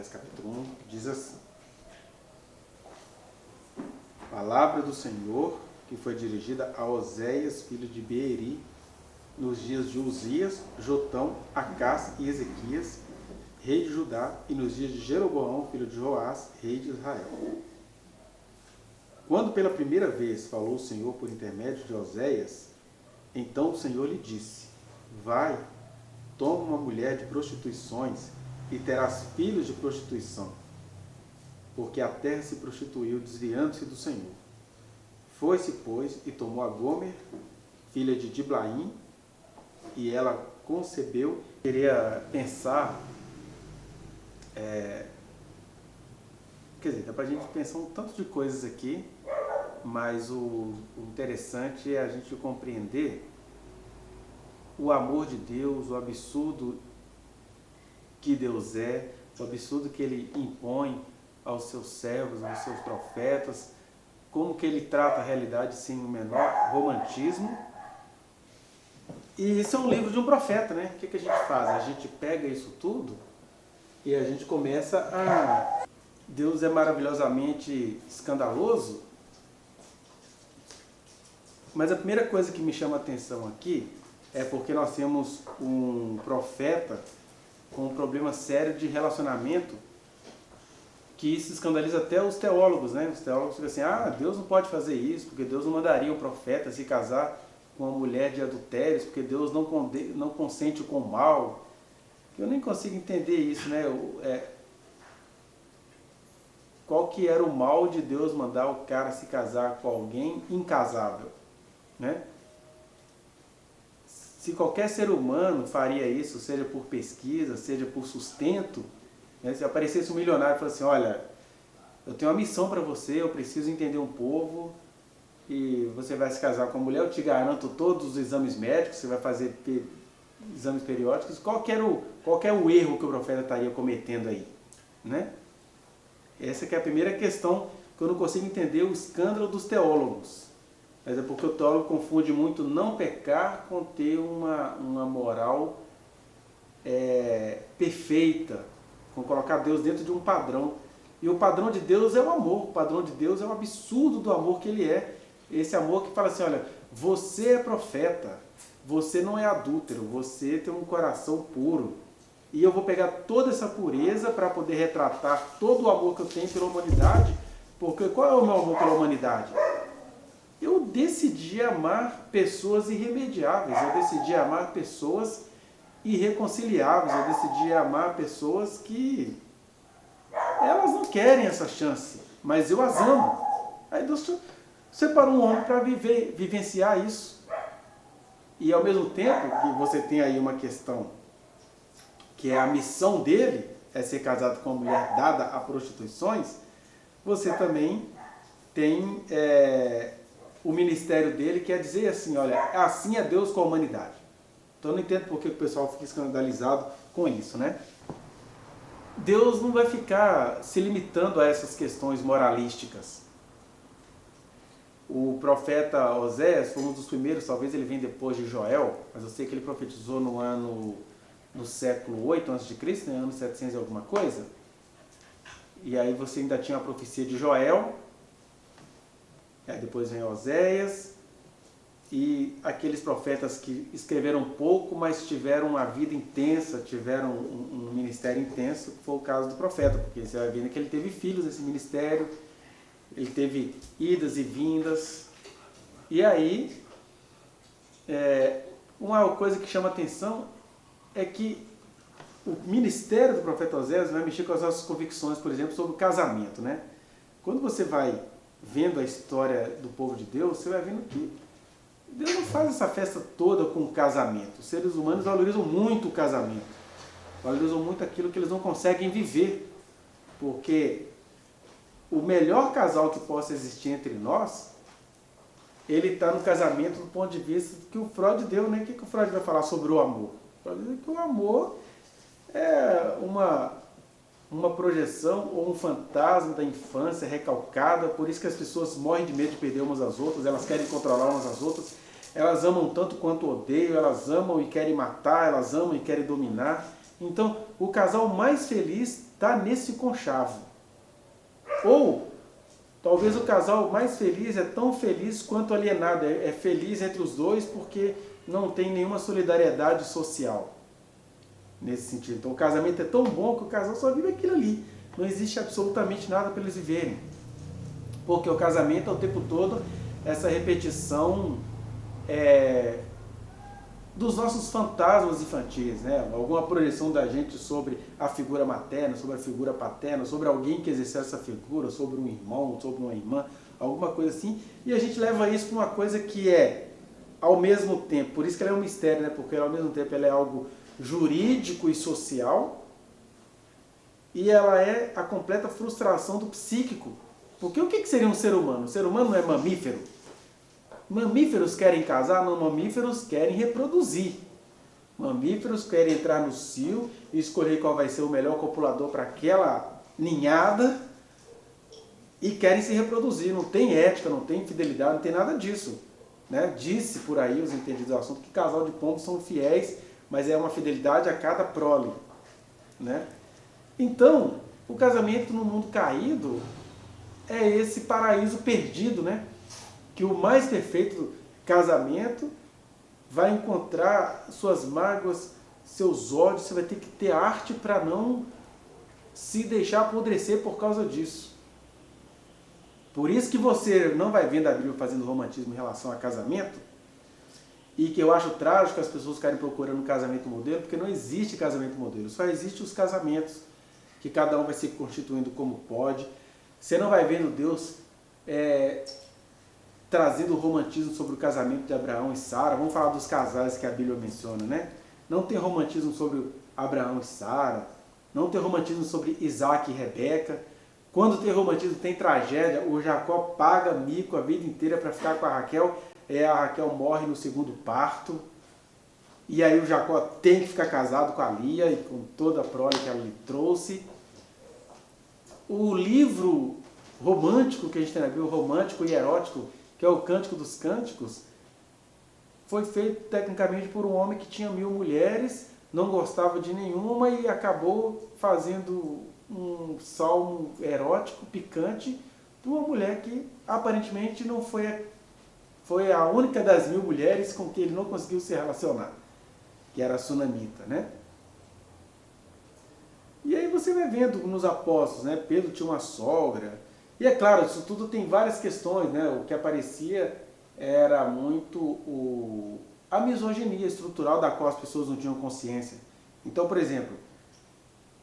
Oséias capítulo 1, diz assim: Palavra do Senhor que foi dirigida a Oséias, filho de Beeri, nos dias de Uzias, Jotão, Acás e Ezequias, rei de Judá, e nos dias de Jeroboão, filho de Joás, rei de Israel. Quando pela primeira vez falou o Senhor por intermédio de Oséias, então o Senhor lhe disse: Vai, toma uma mulher de prostituições e terás filhos de prostituição, porque a terra se prostituiu, desviando-se do Senhor. Foi-se, pois, e tomou a Gomer, filha de Diblaim, e ela concebeu. Queria pensar, quer dizer, dá para a gente pensar um tanto de coisas aqui, mas o interessante é a gente compreender o amor de Deus, o absurdo que Deus é, o absurdo que Ele impõe aos seus servos, aos seus profetas, como que Ele trata a realidade sem o menor romantismo. E isso é um livro de um profeta, né? O que a gente faz? A gente pega isso tudo e a gente começa a... Deus é maravilhosamente escandaloso, mas a primeira coisa que me chama a atenção aqui é porque nós temos um profeta com um problema sério de relacionamento, que isso escandaliza até os teólogos, né? Os teólogos ficam assim: Deus não pode fazer isso, porque Deus não mandaria o profeta se casar com uma mulher de adultérios, porque Deus não consente com o mal. Eu nem consigo entender isso, né? Qual que era o mal de Deus mandar o cara se casar com alguém incasável, né? Se qualquer ser humano faria isso, seja por pesquisa, seja por sustento, né? Se aparecesse um milionário e falasse assim: olha, eu tenho uma missão para você, eu preciso entender um povo, e você vai se casar com a mulher, eu te garanto todos os exames médicos, você vai fazer exames periódicos. Qual que é o erro que o profeta estaria cometendo aí, né? Essa que é a primeira questão que eu não consigo entender, o escândalo dos teólogos. Mas é porque o teólogo confunde muito não pecar com ter uma moral perfeita, com colocar Deus dentro de um padrão. E o padrão de Deus é o amor, o padrão de Deus é o absurdo do amor que Ele é. Esse amor que fala assim: olha, você é profeta, você não é adúltero, você tem um coração puro. E eu vou pegar toda essa pureza para poder retratar todo o amor que eu tenho pela humanidade. Porque qual é o meu amor pela humanidade? Eu decidi amar pessoas irremediáveis, eu decidi amar pessoas irreconciliáveis, eu decidi amar pessoas que elas não querem essa chance, mas eu as amo. Aí Deus separou um homem para vivenciar isso. E ao mesmo tempo que você tem aí uma questão que é a missão dele, é ser casado com uma mulher dada a prostituições, você também tem o ministério dele, que é dizer assim: olha, assim é Deus com a humanidade. Então eu não entendo por que o pessoal fica escandalizado com isso, né? Deus não vai ficar se limitando a essas questões moralísticas. O profeta Oséias foi um dos primeiros, talvez ele venha depois de Joel, mas eu sei que ele profetizou no século 8 a.C., né, ano 700 e alguma coisa. E aí você ainda tinha a profecia de Joel, depois vem Oséias, e aqueles profetas que escreveram pouco, mas tiveram uma vida intensa, tiveram um ministério intenso, que foi o caso do profeta, porque você vai vendo que ele teve filhos nesse ministério, ele teve idas e vindas. E aí, uma coisa que chama atenção é que o ministério do profeta Oséias vai mexer com as nossas convicções, por exemplo, sobre o casamento, né? Quando você vai vendo a história do povo de Deus, você vai vendo que Deus não faz essa festa toda com o casamento. Os seres humanos valorizam muito o casamento, valorizam muito aquilo que eles não conseguem viver, porque o melhor casal que possa existir entre nós, ele está no casamento do ponto de vista que o Freud deu, né? O que o Freud vai falar sobre o amor? O Freud diz que o amor é uma projeção ou um fantasma da infância recalcada, por isso que as pessoas morrem de medo de perder umas às outras, elas querem controlar umas às outras, elas amam tanto quanto odeiam, elas amam e querem matar, elas amam e querem dominar. Então, o casal mais feliz está nesse conchavo. Ou talvez o casal mais feliz é tão feliz quanto alienado, é feliz entre os dois porque não tem nenhuma solidariedade social nesse sentido. Então o casamento é tão bom que o casal só vive aquilo ali. Não existe absolutamente nada para eles viverem. Porque o casamento é o tempo todo essa repetição dos nossos fantasmas infantis, né? Alguma projeção da gente sobre a figura materna, sobre a figura paterna, sobre alguém que exerceu essa figura, sobre um irmão, sobre uma irmã, alguma coisa assim. E a gente leva isso para uma coisa que é, ao mesmo tempo, por isso que ela é um mistério, né? Porque ao mesmo tempo ela é algo jurídico e social, e ela é a completa frustração do psíquico. Porque o que seria um ser humano? O ser humano não é mamífero? Mamíferos querem casar? Não, mamíferos querem reproduzir. Mamíferos querem entrar no cio e escolher qual vai ser o melhor copulador para aquela ninhada e querem se reproduzir. Não tem ética, não tem fidelidade, não tem nada disso. Né? Disse por aí os entendidos do assunto que casal de pombos são fiéis, mas é uma fidelidade a cada prole. Né? Então, o casamento no mundo caído é esse paraíso perdido, né? Que o mais perfeito casamento vai encontrar suas mágoas, seus ódios, você vai ter que ter arte para não se deixar apodrecer por causa disso. Por isso que você não vai vendo a Bíblia fazendo romantismo em relação a casamento, e que eu acho trágico as pessoas ficarem procurando um casamento modelo, porque não existe casamento modelo, só existem os casamentos, que cada um vai se constituindo como pode. Você não vai vendo Deus trazendo o romantismo sobre o casamento de Abraão e Sara. Vamos falar dos casais que a Bíblia menciona, né? Não tem romantismo sobre Abraão e Sara, não tem romantismo sobre Isaac e Rebeca. Quando tem romantismo, tem tragédia. O Jacó paga mico a vida inteira para ficar com a Raquel, a Raquel morre no segundo parto, e aí o Jacó tem que ficar casado com a Lia e com toda a prole que ela lhe trouxe. O livro romântico que a gente tem na Bíblia, romântico e erótico, que é o Cântico dos Cânticos, foi feito tecnicamente por um homem que tinha 1000 mulheres, não gostava de nenhuma e acabou fazendo um salmo erótico, picante, de uma mulher que aparentemente não foi a única das 1000 mulheres com que ele não conseguiu se relacionar, que era a Sunamita, né? E aí você vai vendo nos apóstolos, né? Pedro tinha uma sogra. E é claro, isso tudo tem várias questões, né? O que aparecia era muito a misoginia estrutural da qual as pessoas não tinham consciência. Então, por exemplo,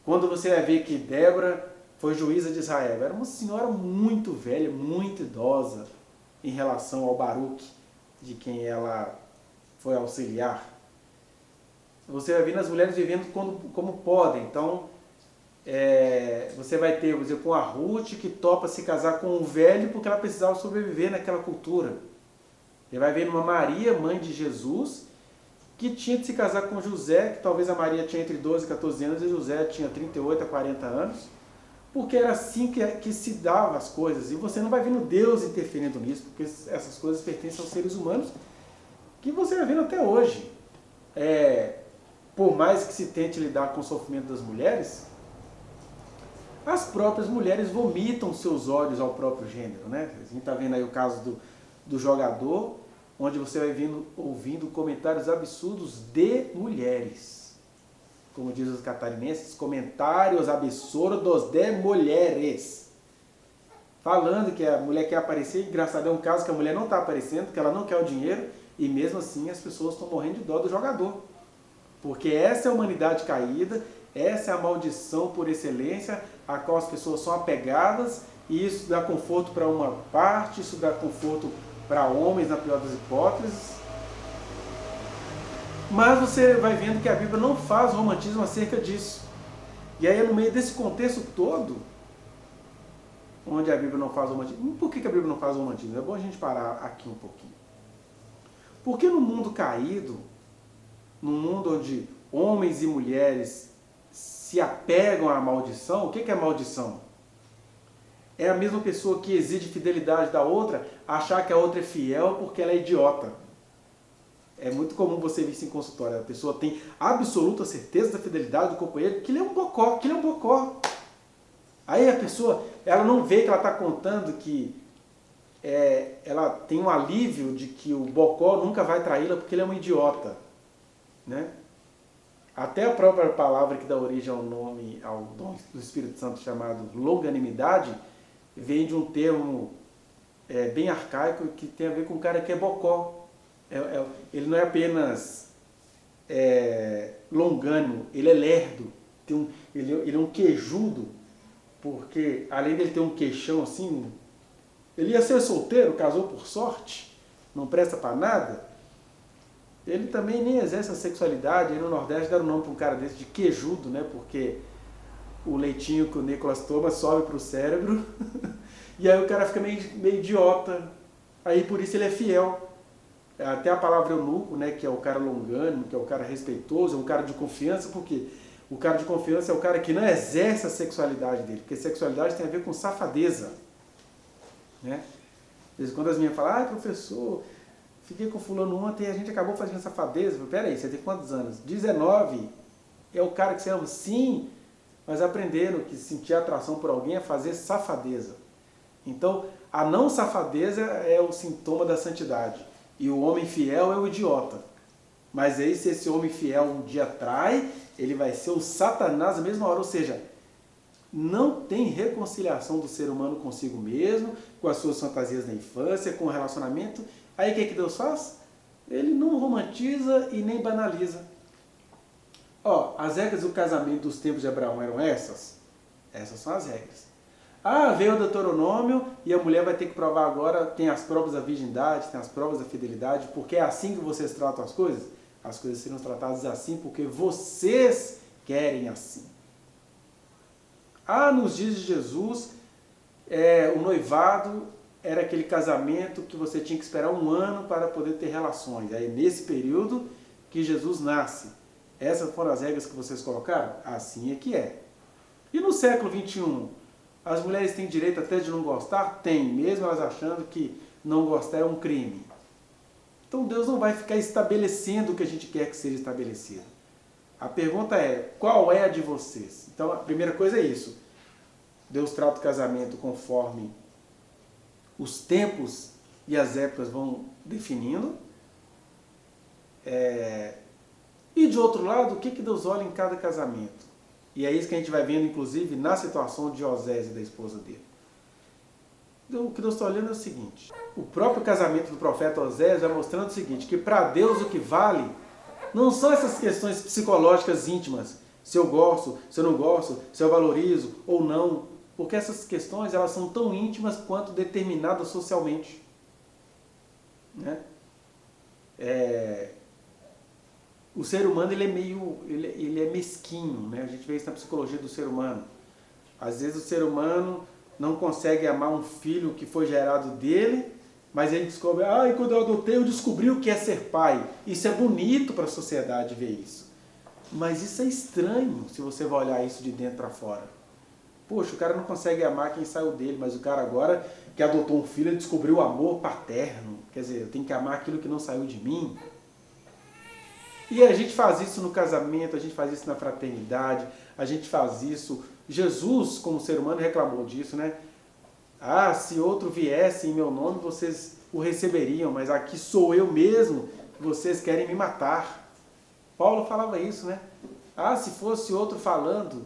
quando você vai ver que Débora foi juíza de Israel, era uma senhora muito velha, muito idosa em relação ao Baruque, de quem ela foi auxiliar. Você vai ver as mulheres vivendo como podem. Então, você vai ter, por exemplo, a Ruth que topa se casar com um velho porque ela precisava sobreviver naquela cultura. Você vai ver uma Maria, mãe de Jesus, que tinha de se casar com José, que talvez a Maria tinha entre 12 e 14 anos e José tinha 38 a 40 anos, porque era assim que se dava as coisas. E você não vai vendo Deus interferindo nisso, porque essas coisas pertencem aos seres humanos, que você vai vendo até hoje. Por mais que se tente lidar com o sofrimento das mulheres, as próprias mulheres vomitam seus ódios ao próprio gênero, né? A gente está vendo aí o caso do jogador, onde você vai ouvindo comentários absurdos de mulheres. Como diz os catarinenses, comentários absurdos de mulheres. Falando que a mulher quer aparecer, engraçado, é um caso que a mulher não está aparecendo, que ela não quer o dinheiro, e mesmo assim as pessoas estão morrendo de dó do jogador. Porque essa é a humanidade caída, essa é a maldição por excelência, a qual as pessoas são apegadas, e isso dá conforto para uma parte, isso dá conforto para homens, na pior das hipóteses. Mas você vai vendo que a Bíblia não faz romantismo acerca disso. E aí, no meio desse contexto todo, onde a Bíblia não faz romantismo, por que a Bíblia não faz romantismo? É bom a gente parar aqui um pouquinho. Porque no mundo caído, num mundo onde homens e mulheres se apegam à maldição, o que é maldição? É a mesma pessoa que exige fidelidade da outra, achar que a outra é fiel porque ela é idiota. É muito comum você ver isso em consultório. A pessoa tem absoluta certeza da fidelidade do companheiro, que ele é um bocó, Aí a pessoa, ela não vê que ela está contando que ela tem um alívio de que o Bocó nunca vai traí-la porque ele é um idiota, né? Até a própria palavra que dá origem ao nome, ao dom do Espírito Santo chamado longanimidade, vem de um termo bem arcaico que tem a ver com o cara que é bocó. Ele não é apenas longânimo, ele é lerdo, ele é um queijudo, porque além dele ter um queixão assim, ele ia ser solteiro, casou por sorte, não presta para nada. Ele também nem exerce a sexualidade. Aí no Nordeste deram o nome para um cara desse de queijudo, né? Porque o leitinho que o Nicolas toma sobe para o cérebro e aí o cara fica meio idiota. Aí por isso ele é fiel. Até a palavra eunuco, né? Que é o cara longânimo, que é o cara respeitoso, é um cara de confiança, porque o cara de confiança é o cara que não exerce a sexualidade dele, porque sexualidade tem a ver com safadeza, né? Às vezes quando as minhas falam, professor, fiquei com fulano ontem e a gente acabou fazendo safadeza. Peraí, você tem quantos anos? 19. É o cara que você ama? Sim, mas aprenderam que sentir atração por alguém é fazer safadeza. Então, a não safadeza é o sintoma da santidade. E o homem fiel é o idiota. Mas aí, se esse homem fiel um dia trai, ele vai ser o Satanás na mesma hora. Ou seja, não tem reconciliação do ser humano consigo mesmo, com as suas fantasias na infância, com o relacionamento. Aí o que Deus faz? Ele não romantiza e nem banaliza. As regras do casamento dos tempos de Abraão eram essas? Essas são as regras. Veio o Deuteronômio e a mulher vai ter que provar agora, tem as provas da virgindade, tem as provas da fidelidade, porque é assim que vocês tratam as coisas? As coisas serão tratadas assim porque vocês querem assim. Nos dias de Jesus, o noivado era aquele casamento que você tinha que esperar 1 ano para poder ter relações. Aí nesse período que Jesus nasce. Essas foram as regras que vocês colocaram? Assim é que é. E no século XXI, as mulheres têm direito até de não gostar? Tem, mesmo elas achando que não gostar é um crime. Então Deus não vai ficar estabelecendo o que a gente quer que seja estabelecido. A pergunta é, qual é a de vocês? Então a primeira coisa é isso. Deus trata o casamento conforme os tempos e as épocas vão definindo. E de outro lado, o que Deus olha em cada casamento? E é isso que a gente vai vendo, inclusive, na situação de Osés e da esposa dele. Então, o que Deus está olhando é o seguinte. O próprio casamento do profeta Osés vai mostrando o seguinte, que para Deus o que vale não são essas questões psicológicas íntimas. Se eu gosto, se eu não gosto, se eu valorizo ou não. Porque essas questões elas são tão íntimas quanto determinadas socialmente. Né? O ser humano ele é mesquinho, né? A gente vê isso na psicologia do ser humano. Às vezes o ser humano não consegue amar um filho que foi gerado dele, mas ele descobre, quando eu adotei eu descobri o que é ser pai. Isso é bonito para a sociedade ver isso. Mas isso é estranho se você vai olhar isso de dentro para fora. Poxa, o cara não consegue amar quem saiu dele, mas o cara agora que adotou um filho, ele descobriu o amor paterno. Quer dizer, eu tenho que amar aquilo que não saiu de mim. E a gente faz isso no casamento, a gente faz isso na fraternidade, a gente faz isso. Jesus, como ser humano, reclamou disso, né? Se outro viesse em meu nome, vocês o receberiam, mas aqui sou eu mesmo, vocês querem me matar. Paulo falava isso, né? Se fosse outro falando,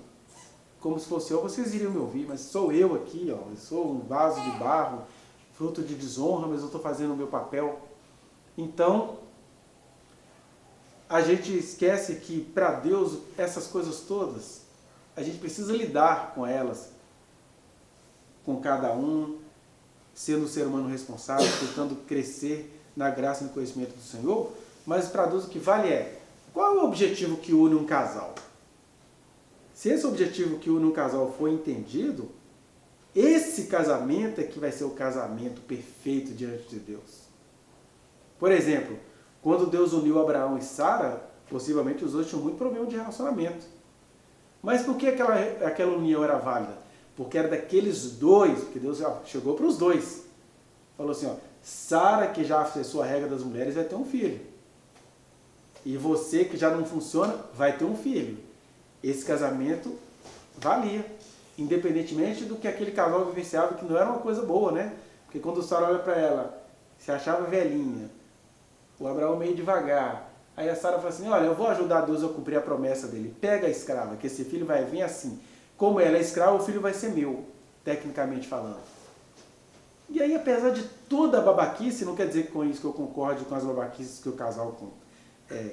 como se fosse eu, vocês iriam me ouvir, mas sou eu aqui, eu sou um vaso de barro, fruto de desonra, mas eu estou fazendo o meu papel. Então, a gente esquece que para Deus essas coisas todas, a gente precisa lidar com elas, com cada um, sendo um ser humano responsável, tentando crescer na graça e no conhecimento do Senhor, mas para Deus o que vale é, qual é o objetivo que une um casal? Se esse objetivo que une um casal for entendido, esse casamento é que vai ser o casamento perfeito diante de Deus. Por exemplo, quando Deus uniu Abraão e Sara, possivelmente os dois tinham muito problema de relacionamento. Mas por que aquela união era válida? Porque era daqueles dois, porque Deus chegou para os dois. Falou assim, Sara, que já acessou a regra das mulheres, vai ter um filho. E você, que já não funciona, vai ter um filho. Esse casamento valia. independentemente do que aquele casal vivenciava, que não era uma coisa boa, né? Porque quando Sara olha para ela, se achava velhinha, o Abraão meio devagar, aí a Sara fala assim, olha, eu vou ajudar Deus a cumprir a promessa dele, pega a escrava, que esse filho vai vir assim, como ela é escrava, o filho vai ser meu, tecnicamente falando. E aí, apesar de toda a babaquice, não quer dizer com isso que eu concordo com as babaquices que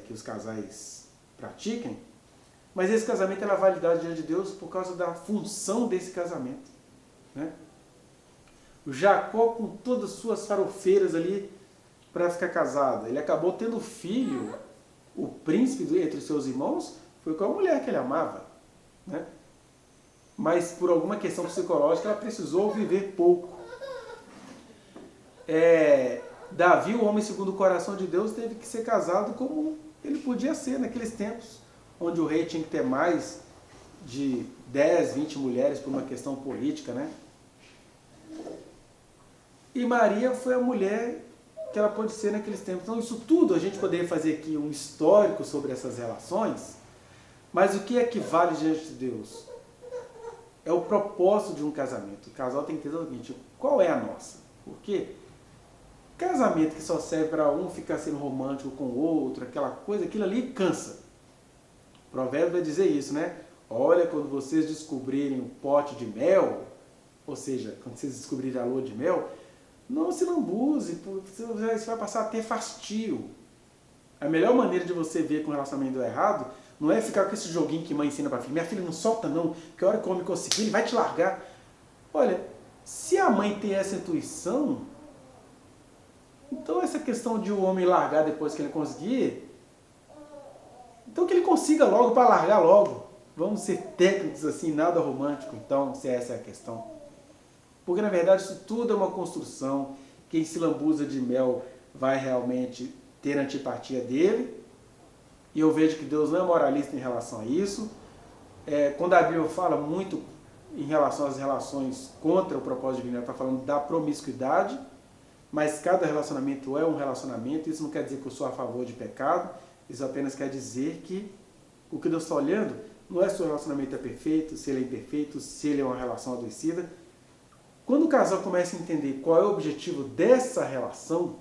que os casais pratiquem, mas esse casamento é validado diante de Deus por causa da função desse casamento, né? O Jacó, com todas as suas farofeiras ali para ficar casado, ele acabou tendo filho, o príncipe entre seus irmãos, foi com a mulher que ele amava, né? Mas por alguma questão psicológica ela precisou viver pouco. Davi, o homem segundo o coração de Deus, teve que ser casado como ele podia ser naqueles tempos, onde o rei tinha que ter mais de 10, 20 mulheres por uma questão política, né? E Maria foi a mulher que ela pôde ser naqueles tempos. Então, isso tudo a gente poderia fazer aqui um histórico sobre essas relações, mas o que é que vale diante de Deus? É o propósito de um casamento. O casal tem que ter o seguinte, qual é a nossa? Porque casamento que só serve para um ficar sendo romântico com o outro, aquela coisa, aquilo ali cansa. O provérbio vai dizer isso, né? Olha, quando vocês descobrirem o pote de mel, ou seja, quando vocês descobrirem a lua de mel, não se lambuze, você vai passar a ter fastio. A melhor maneira de você ver que um relacionamento é errado não é ficar com esse joguinho que mãe ensina para filha. Minha filha não solta não, porque a hora que o homem conseguir, ele vai te largar. Olha, se a mãe tem essa intuição, então essa questão de o homem largar depois que ele conseguir, então que ele consiga logo para largar logo. Vamos ser técnicos assim, nada romântico, então, se essa é a questão. Porque, na verdade, isso tudo é uma construção. Quem se lambuza de mel vai realmente ter antipatia dele. E eu vejo que Deus não é moralista em relação a isso. Quando a Bíblia fala muito em relação às relações contra o propósito divino, ela está falando da promiscuidade. Mas cada relacionamento é um relacionamento. Isso não quer dizer que eu sou a favor de pecado. Isso apenas quer dizer que o que Deus está olhando não é se o relacionamento é perfeito, se ele é imperfeito, se ele é uma relação adoecida. Quando o casal começa a entender qual é o objetivo dessa relação,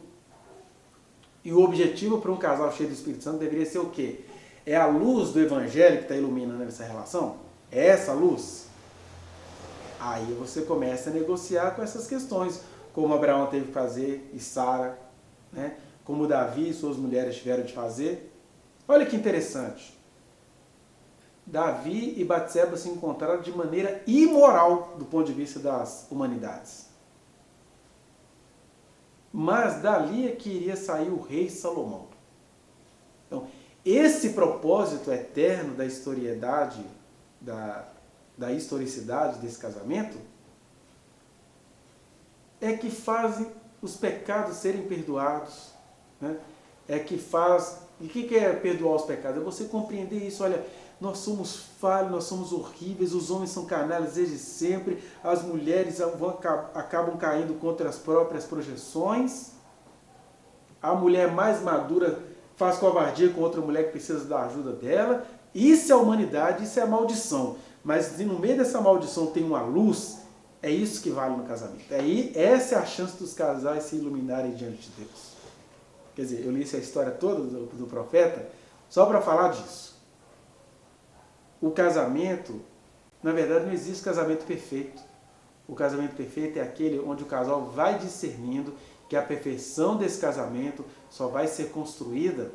e o objetivo para um casal cheio do Espírito Santo deveria ser o quê? É a luz do Evangelho que está iluminando essa relação? É essa luz? Aí você começa a negociar com essas questões, como Abraão teve que fazer e Sara, né? Como Davi e suas mulheres tiveram de fazer. Olha que interessante. Davi e Batseba se encontraram de maneira imoral do ponto de vista das humanidades. Mas dali é que iria sair o rei Salomão. Então, esse propósito eterno da historicidade, da historicidade desse casamento, é que faz os pecados serem perdoados, né? É que faz... E o que é perdoar os pecados? É você compreender isso, olha... Nós somos falhos, nós somos horríveis, os homens são canalhas desde sempre, as mulheres acabam caindo contra as próprias projeções, a mulher mais madura faz covardia com outra mulher que precisa da ajuda dela. Isso é a humanidade, isso é a maldição. Mas se no meio dessa maldição tem uma luz, é isso que vale no casamento. Essa é a chance dos casais se iluminarem diante de Deus. Quer dizer, eu li essa história toda do profeta só para falar disso. O casamento, na verdade, não existe casamento perfeito. O casamento perfeito é aquele onde o casal vai discernindo que a perfeição desse casamento só vai ser construída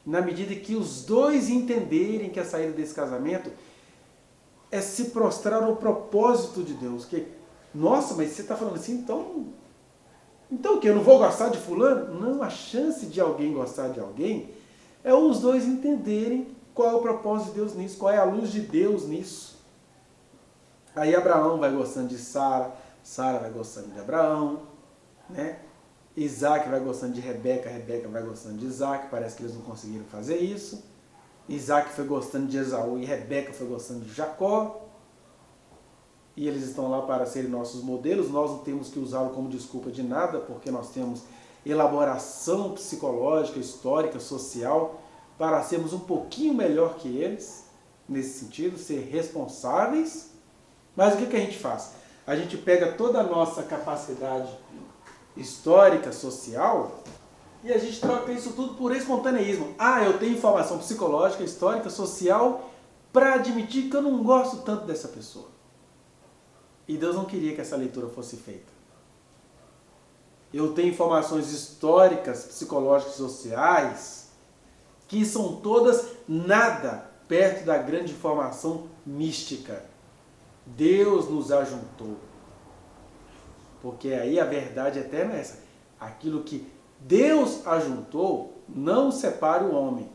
na medida que os dois entenderem que a saída desse casamento é se prostrar ao propósito de Deus. Que, nossa, mas você está falando assim, então o que? Eu não vou gostar de fulano? Não, a chance de alguém gostar de alguém é os dois entenderem qual é o propósito de Deus nisso, qual é a luz de Deus nisso. Aí Abraão vai gostando de Sara, Sara vai gostando de Abraão, né? Isaac vai gostando de Rebeca, Rebeca vai gostando de Isaac, parece que eles não conseguiram fazer isso. Isaac foi gostando de Esaú e Rebeca foi gostando de Jacó. E eles estão lá para serem nossos modelos, nós não temos que usá-lo como desculpa de nada, porque nós temos elaboração psicológica, histórica, social, para sermos um pouquinho melhor que eles, nesse sentido, ser responsáveis, Mas o que a gente faz? A gente pega toda a nossa capacidade histórica, social, e a gente troca isso tudo por espontaneísmo. Ah, eu tenho informação psicológica, histórica, social, para admitir que eu não gosto tanto dessa pessoa. E Deus não queria que essa leitura fosse feita. Eu tenho informações históricas, psicológicas, sociais, que são todas nada perto da grande informação mística. Deus nos ajuntou. Porque aí a verdade eterna é essa. Aquilo que Deus ajuntou, não separe o homem.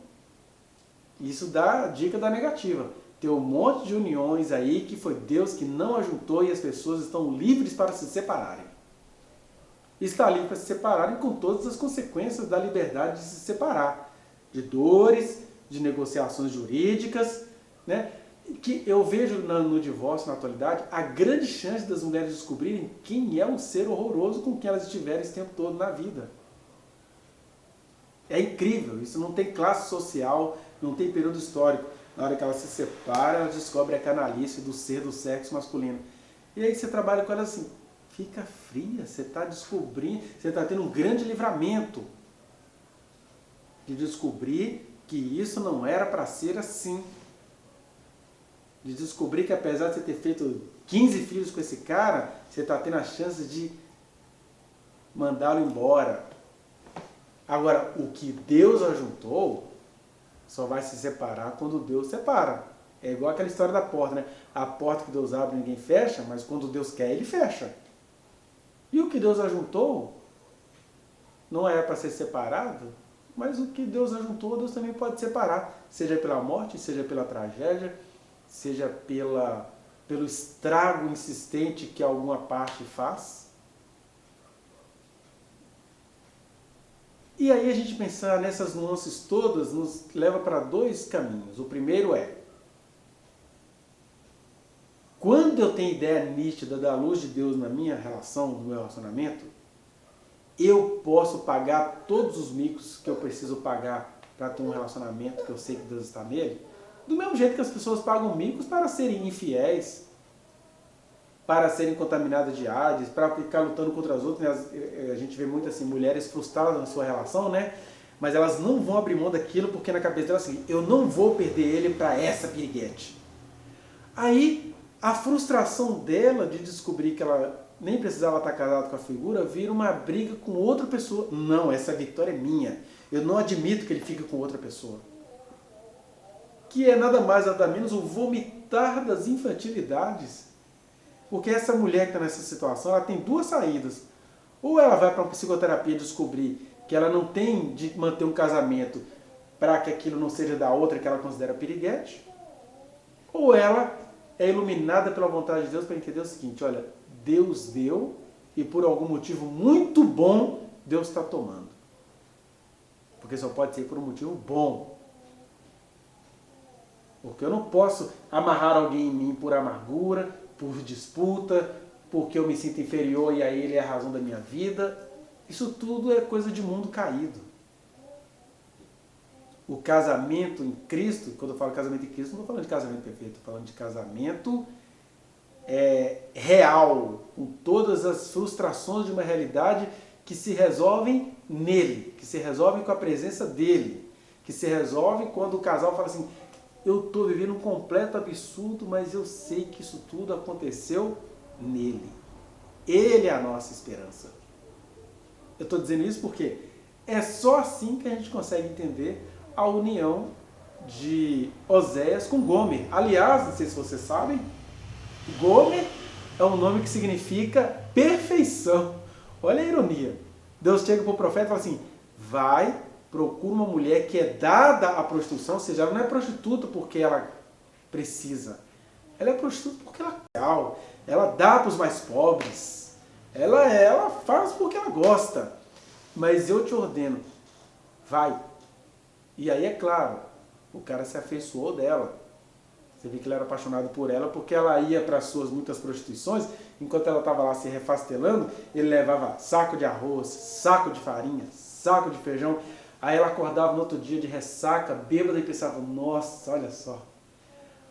Isso dá a dica da negativa. Tem um monte de uniões aí que foi Deus que não ajuntou e as pessoas estão livres para se separarem. Está livre para se separarem com todas as consequências da liberdade de se separar. De dores, de negociações jurídicas, né? Que eu vejo no divórcio, na atualidade, a grande chance das mulheres descobrirem quem é um ser horroroso com quem elas estiverem esse tempo todo na vida. É incrível, isso não tem classe social, não tem período histórico. Na hora que ela se separa, ela descobre a canalice do ser do sexo masculino. E aí você trabalha com ela assim, fica fria, você está descobrindo, você está tendo um grande livramento de descobrir que isso não era para ser assim. De descobrir que apesar de você ter feito 15 filhos com esse cara, você está tendo a chance de mandá-lo embora. Agora, o que Deus ajuntou só vai se separar quando Deus separa. É igual aquela história da porta, né? A porta que Deus abre ninguém fecha, mas quando Deus quer, Ele fecha. E o que Deus ajuntou não é para ser separado, mas o que Deus ajuntou, Deus também pode separar. Seja pela morte, seja pela tragédia, seja pelo estrago insistente que alguma parte faz. E aí a gente pensar nessas nuances todas nos leva para dois caminhos. O primeiro é, quando eu tenho ideia nítida da luz de Deus na minha relação, no meu relacionamento, eu posso pagar todos os micos que eu preciso pagar para ter um relacionamento que eu sei que Deus está nele, do mesmo jeito que as pessoas pagam micos para serem infiéis, para serem contaminadas de AIDS, para ficar lutando contra as outras. A gente vê muito assim, mulheres frustradas na sua relação, né? Mas elas não vão abrir mão daquilo porque na cabeça delas é assim, eu não vou perder ele para essa piriguete. Aí a frustração dela de descobrir que ela nem precisava estar casada com a figura vira uma briga com outra pessoa. Não, essa vitória é minha. Eu não admito que ele fique com outra pessoa. Que é nada mais, nada menos o vomitar das infantilidades. Porque essa mulher que está nessa situação, ela tem duas saídas. Ou ela vai para uma psicoterapia descobrir que ela não tem de manter um casamento para que aquilo não seja da outra que ela considera piriguete. Ou ela é iluminada pela vontade de Deus para entender o seguinte, olha, Deus deu e por algum motivo muito bom Deus está tomando. Porque só pode ser por um motivo bom. Porque eu não posso amarrar alguém em mim por amargura, por disputa, porque eu me sinto inferior e aí ele é a razão da minha vida. Isso tudo é coisa de mundo caído. O casamento em Cristo, quando eu falo casamento em Cristo, não estou falando de casamento perfeito, estou falando de casamento real, com todas as frustrações de uma realidade que se resolvem nele, que se resolvem com a presença dele, que se resolvem quando o casal fala assim, eu estou vivendo um completo absurdo, mas eu sei que isso tudo aconteceu nele. Ele é a nossa esperança. Eu estou dizendo isso porque é só assim que a gente consegue entender a união de Oséias com Gomer. Aliás, não sei se vocês sabem, Gomer é um nome que significa perfeição. Olha a ironia. Deus chega para o profeta e fala assim, vai, procura uma mulher que é dada à prostituição, ou seja, ela não é prostituta porque ela precisa. Ela é prostituta porque ela é real. Ela dá para os mais pobres. Ela faz porque ela gosta. Mas eu te ordeno, vai. E aí, é claro, o cara se afeiçoou dela. Você vê que ele era apaixonado por ela porque ela ia para as suas muitas prostituições, enquanto ela estava lá se refastelando, ele levava saco de arroz, saco de farinha, saco de feijão. Aí ela acordava no outro dia de ressaca, bêbada, e pensava, nossa, olha só,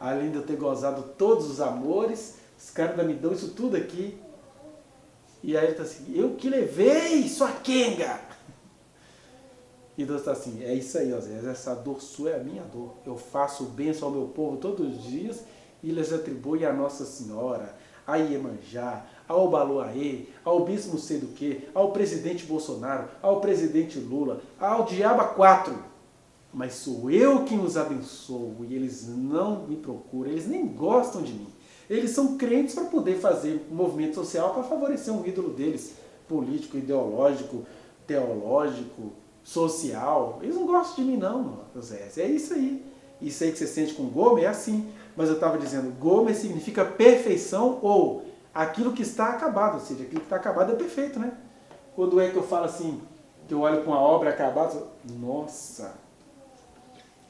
além de eu ter gozado todos os amores, Os caras ainda me dão isso tudo aqui. E aí ele está assim, eu que levei sua quenga. E Deus está assim, é isso aí, Oséias, essa dor sua é a minha dor. Eu faço bênção ao meu povo todos os dias e eles atribuem a Nossa Senhora, a Iemanjá, ao Baloaê, ao bispo não sei do que, ao presidente Bolsonaro, ao presidente Lula, ao diabo 4. Mas sou eu quem os abençoo e eles não me procuram, eles nem gostam de mim. Eles são crentes para poder fazer um movimento social para favorecer um ídolo deles, político, ideológico, teológico, social. Eles não gostam de mim não, José. É isso aí. Isso aí que você sente com Gomer é assim. Mas eu estava dizendo, Gomer significa perfeição ou aquilo que está acabado. Ou seja, aquilo que está acabado é perfeito, né? Quando é que eu falo assim, que eu olho para uma obra acabada, nossa,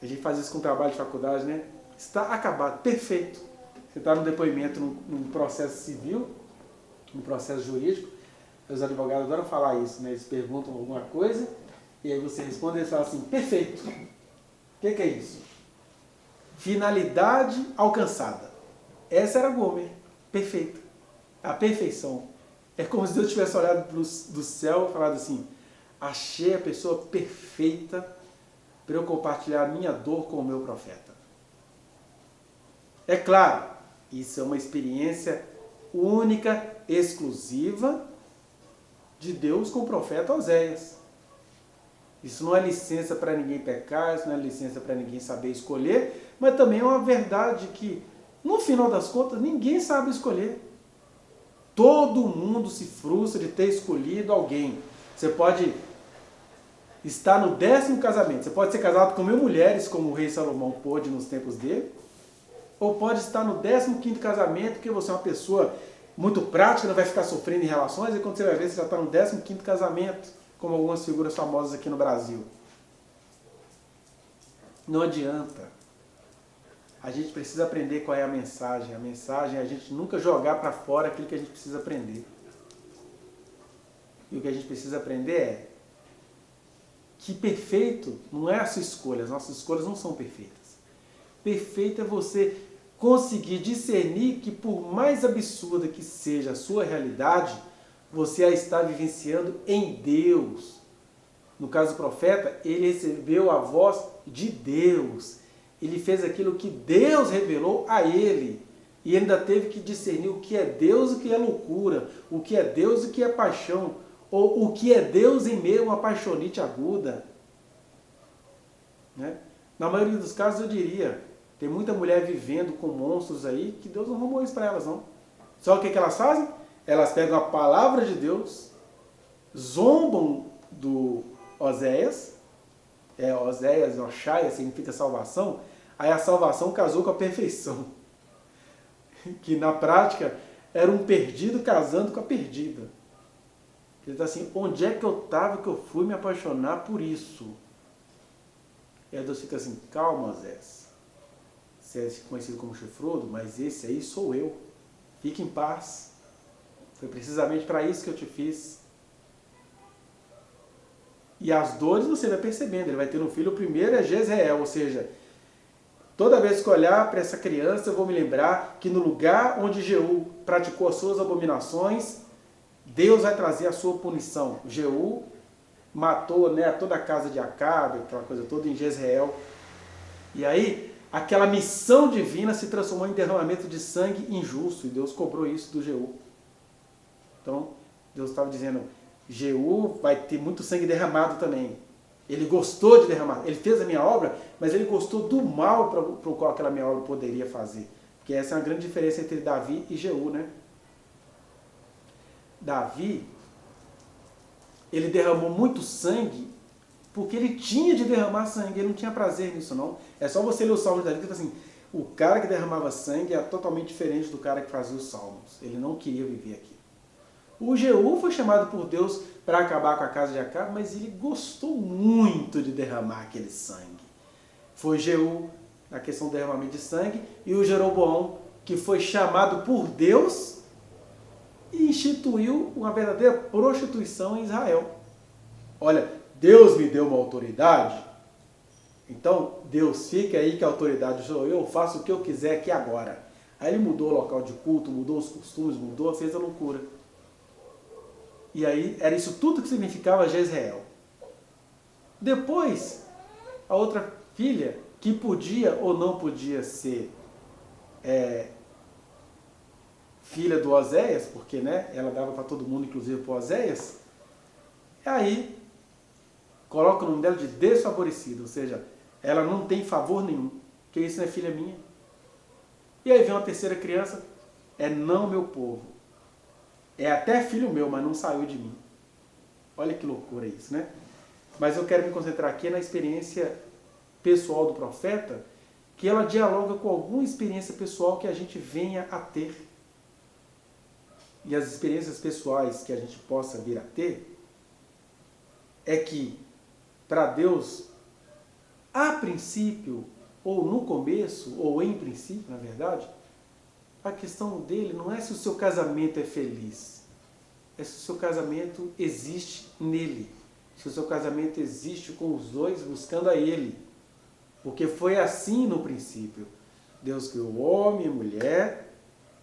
a gente faz isso com trabalho de faculdade, né? Está acabado, perfeito. Você está no depoimento, num processo civil, num processo jurídico, os advogados adoram falar isso, né? Eles perguntam alguma coisa, e aí você responde e eles falam assim, perfeito. O que é isso? Finalidade alcançada. Essa era Gomer, perfeita. A perfeição. É como se Deus tivesse olhado do céu e falado assim, achei a pessoa perfeita para eu compartilhar a minha dor com o meu profeta. É claro, isso é uma experiência única, exclusiva de Deus com o profeta Oséias. Isso não é licença para ninguém pecar, isso não é licença para ninguém saber escolher, mas também é uma verdade que, no final das contas, ninguém sabe escolher. Todo mundo se frustra de ter escolhido alguém. Você pode estar no 10º casamento, você pode ser casado com 1000 mulheres, como o rei Salomão pôde nos tempos dele, ou pode estar no 15º casamento, porque você é uma pessoa muito prática, não vai ficar sofrendo em relações, e quando você vai ver, você já está no 15º casamento, como algumas figuras famosas aqui no Brasil. Não adianta. A gente precisa aprender qual é a mensagem. A mensagem é a gente nunca jogar para fora aquilo que a gente precisa aprender. E o que a gente precisa aprender é que perfeito não é a sua escolha, as nossas escolhas não são perfeitas. Perfeito é você conseguir discernir que por mais absurda que seja a sua realidade, você a está vivenciando em Deus. No caso do profeta, ele recebeu a voz de Deus. Ele fez aquilo que Deus revelou a ele. E ele ainda teve que discernir o que é Deus e o que é loucura, o que é Deus e o que é paixão, ou o que é Deus em meio a uma paixonite aguda. Né? Na maioria dos casos eu diria, tem muita mulher vivendo com monstros aí que Deus não arrumou isso para elas não. Só o que elas fazem? Elas pegam a palavra de Deus, zombam do Oséias, Oséias, Oxaia, significa salvação, aí a salvação casou com a perfeição. Que na prática era um perdido casando com a perdida. Ele está assim, onde é que eu estava que eu fui me apaixonar por isso? E aí Deus fica assim, calma, Oséias. Você é conhecido como chifrudo, mas esse aí sou eu. Fique em paz. Foi precisamente para isso que eu te fiz. E as dores você vai percebendo. Ele vai ter um filho, o primeiro é Jezreel, ou seja, toda vez que eu olhar para essa criança, eu vou me lembrar que no lugar onde Jeú praticou as suas abominações, Deus vai trazer a sua punição. Jeú matou, né, toda a casa de Acabe, aquela coisa toda em Jezreel. E aí, aquela missão divina se transformou em derramamento de sangue injusto. E Deus cobrou isso do Jeú. Então, Deus estava dizendo, Jeú vai ter muito sangue derramado também. Ele gostou de derramar. Ele fez a minha obra, mas ele gostou do mal para o qual aquela minha obra poderia fazer. Porque essa é uma grande diferença entre Davi e Jeú, né? Davi, ele derramou muito sangue porque ele tinha de derramar sangue, ele não tinha prazer nisso não. É só você ler o Salmo de Davi que fala assim, o cara que derramava sangue é totalmente diferente do cara que fazia os salmos. Ele não queria viver aqui. O Jeú foi chamado por Deus para acabar com a casa de Acabe, mas ele gostou muito de derramar aquele sangue. Foi Jeú, na questão do derramamento de sangue, e o Jeroboão, que foi chamado por Deus e instituiu uma verdadeira prostituição em Israel. Olha, Deus me deu uma autoridade, então Deus fica aí que a autoridade sou eu faço o que eu quiser aqui agora. Aí ele mudou o local de culto, mudou os costumes, mudou, fez a loucura. E aí era isso tudo que significava Jezreel. Depois, a outra filha, que podia ou não podia ser filha do Oséias, porque né, ela dava para todo mundo, inclusive para o Oséias, aí coloca o nome dela de desfavorecida, ou seja, ela não tem favor nenhum, que isso não é filha minha. E aí vem uma terceira criança, é não meu povo. É até filho meu, mas não saiu de mim. Olha que loucura isso, né? Mas eu quero me concentrar aqui na experiência pessoal do profeta, que ela dialoga com alguma experiência pessoal que a gente venha a ter. E as experiências pessoais que a gente possa vir a ter, é que, para Deus, a princípio, ou no começo, ou em princípio, na verdade, a questão dele não é se o seu casamento é feliz, é se o seu casamento existe nele, se o seu casamento existe com os dois buscando a ele. Porque foi assim no princípio. Deus criou o homem e a mulher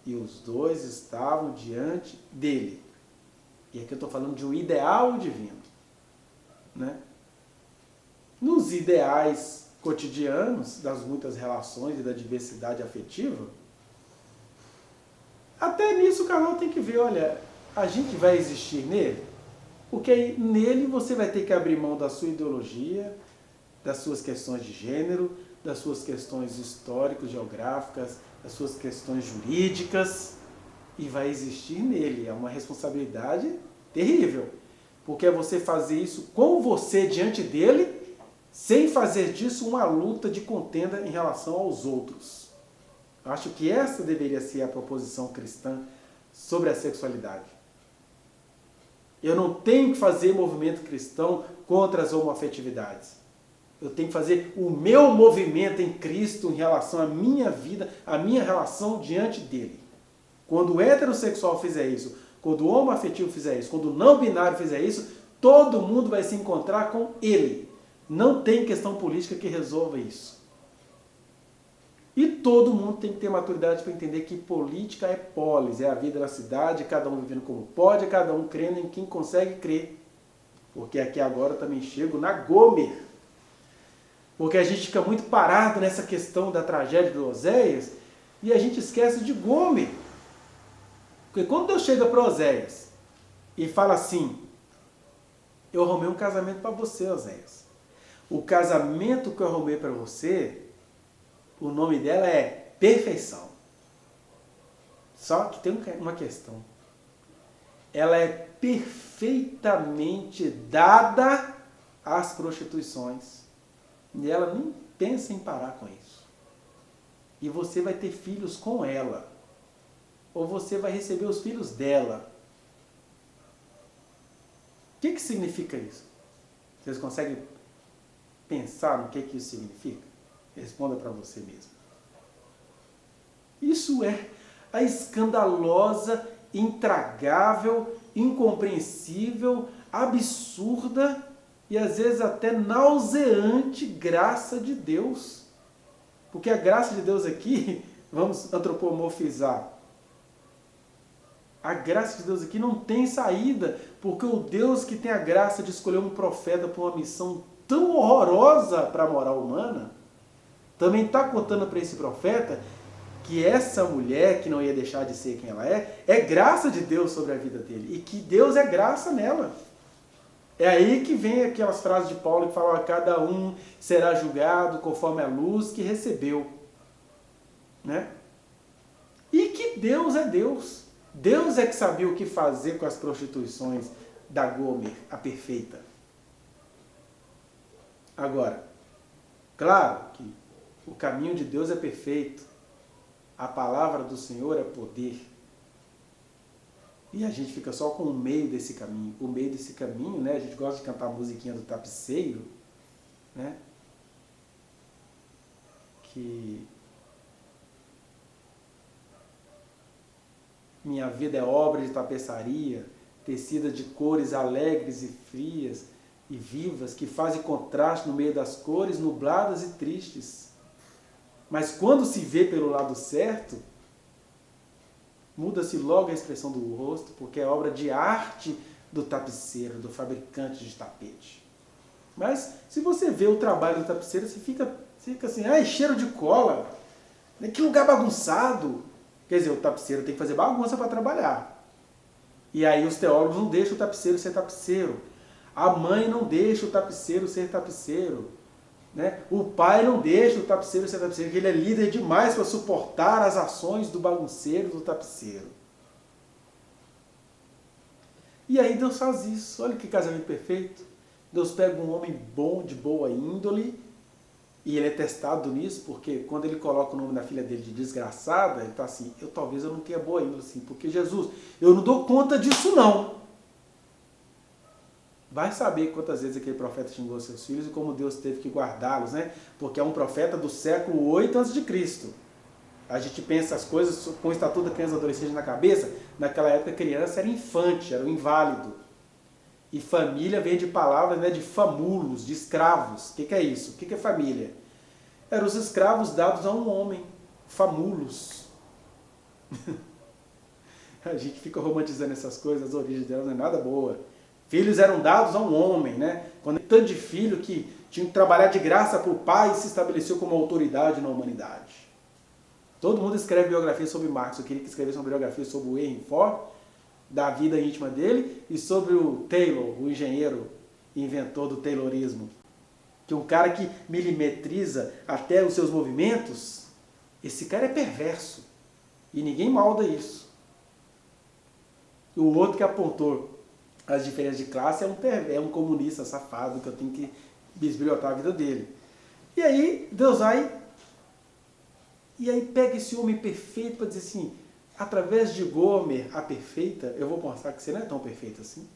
e os dois estavam diante dele. E aqui eu estou falando de um ideal divino. Né? Nos ideais cotidianos, das muitas relações e da diversidade afetiva, até nisso o casal tem que ver, olha, a gente vai existir nele, porque aí nele você vai ter que abrir mão da sua ideologia, das suas questões de gênero, das suas questões históricas, geográficas, das suas questões jurídicas, e vai existir nele. É uma responsabilidade terrível, porque é você fazer isso com você diante dele, sem fazer disso uma luta de contenda em relação aos outros. Eu acho que essa deveria ser a proposição cristã sobre a sexualidade. Eu não tenho que fazer movimento cristão contra as homoafetividades. Eu tenho que fazer o meu movimento em Cristo em relação à minha vida, à minha relação diante dele. Quando o heterossexual fizer isso, quando o homoafetivo fizer isso, quando o não binário fizer isso, todo mundo vai se encontrar com ele. Não tem questão política que resolva isso. E todo mundo tem que ter maturidade para entender que política é polis, é a vida da cidade, cada um vivendo como pode, cada um crendo em quem consegue crer. Porque aqui agora eu também chego na Gomer. Porque a gente fica muito parado nessa questão da tragédia do Oséias e a gente esquece de Gomer. Porque quando Deus chega para Oséias e fala assim, eu arrumei um casamento para você, Oséias. O casamento que eu arrumei para você, o nome dela é perfeição. Só que tem uma questão. Ela é perfeitamente dada às prostituições. E ela nem pensa em parar com isso. E você vai ter filhos com ela. Ou você vai receber os filhos dela. O que significa isso? Vocês conseguem pensar no que isso significa? Responda para você mesmo. Isso é a escandalosa, intragável, incompreensível, absurda e às vezes até nauseante graça de Deus. Porque a graça de Deus aqui, vamos antropomorfizar, a graça de Deus aqui não tem saída, porque o Deus que tem a graça de escolher um profeta para uma missão tão horrorosa para a moral humana, também está contando para esse profeta que essa mulher, que não ia deixar de ser quem ela é graça de Deus sobre a vida dele. E que Deus é graça nela. É aí que vem aquelas frases de Paulo que falam, cada um será julgado conforme a luz que recebeu. Né? E que Deus é Deus. Deus é que sabia o que fazer com as prostituições da Gomer, a perfeita. Agora, claro que o caminho de Deus é perfeito. A palavra do Senhor é poder. E a gente fica só com o meio desse caminho. O meio desse caminho, né? A gente gosta de cantar a musiquinha do tapeceiro, né? Que minha vida é obra de tapeçaria, tecida de cores alegres e frias e vivas, que fazem contraste no meio das cores nubladas e tristes. Mas quando se vê pelo lado certo, muda-se logo a expressão do rosto, porque é obra de arte do tapeceiro, do fabricante de tapete. Mas se você vê o trabalho do tapeceiro, você fica assim, ai, cheiro de cola, que lugar bagunçado. Quer dizer, o tapeceiro tem que fazer bagunça para trabalhar. E aí os teólogos não deixam o tapeceiro ser tapeceiro. A mãe não deixa o tapeceiro ser tapeceiro. Né? O pai não deixa o tapeceiro ser tapeceiro, porque ele é líder demais para suportar as ações do bagunceiro, do tapeceiro. E aí Deus faz isso. Olha que casamento perfeito. Deus pega um homem bom, de boa índole, e ele é testado nisso, porque quando ele coloca o nome da filha dele de desgraçada, ele está assim, talvez eu não tenha boa índole assim, porque Jesus, eu não dou conta disso não. Vai saber quantas vezes aquele profeta xingou seus filhos e como Deus teve que guardá-los, né? Porque é um profeta do século 8 a.C. A gente pensa as coisas com o estatuto da criança e adolescente na cabeça, naquela época a criança era infante, era um inválido. E família vem de palavras, né, de famulos, de escravos. O que é isso? O que é família? Eram os escravos dados a um homem, famulos. A gente fica romantizando essas coisas, as origens delas não é nada boa. Filhos eram dados a um homem, né? Quando tanto de filho que tinha que trabalhar de graça para o pai e se estabeleceu como autoridade na humanidade. Todo mundo escreve biografia sobre Marx. Eu queria que escrevesse uma biografia sobre o Henry Ford, da vida íntima dele, e sobre o Taylor, o engenheiro inventor do Taylorismo. Que um cara que milimetriza até os seus movimentos, esse cara é perverso. E ninguém malda isso. O outro que apontou as diferenças de classe é um comunista safado que eu tenho que bisbilhotar a vida dele. E aí Deus vai e aí pega esse homem perfeito para dizer assim, através de Gomer, a perfeita, eu vou mostrar que você não é tão perfeito assim.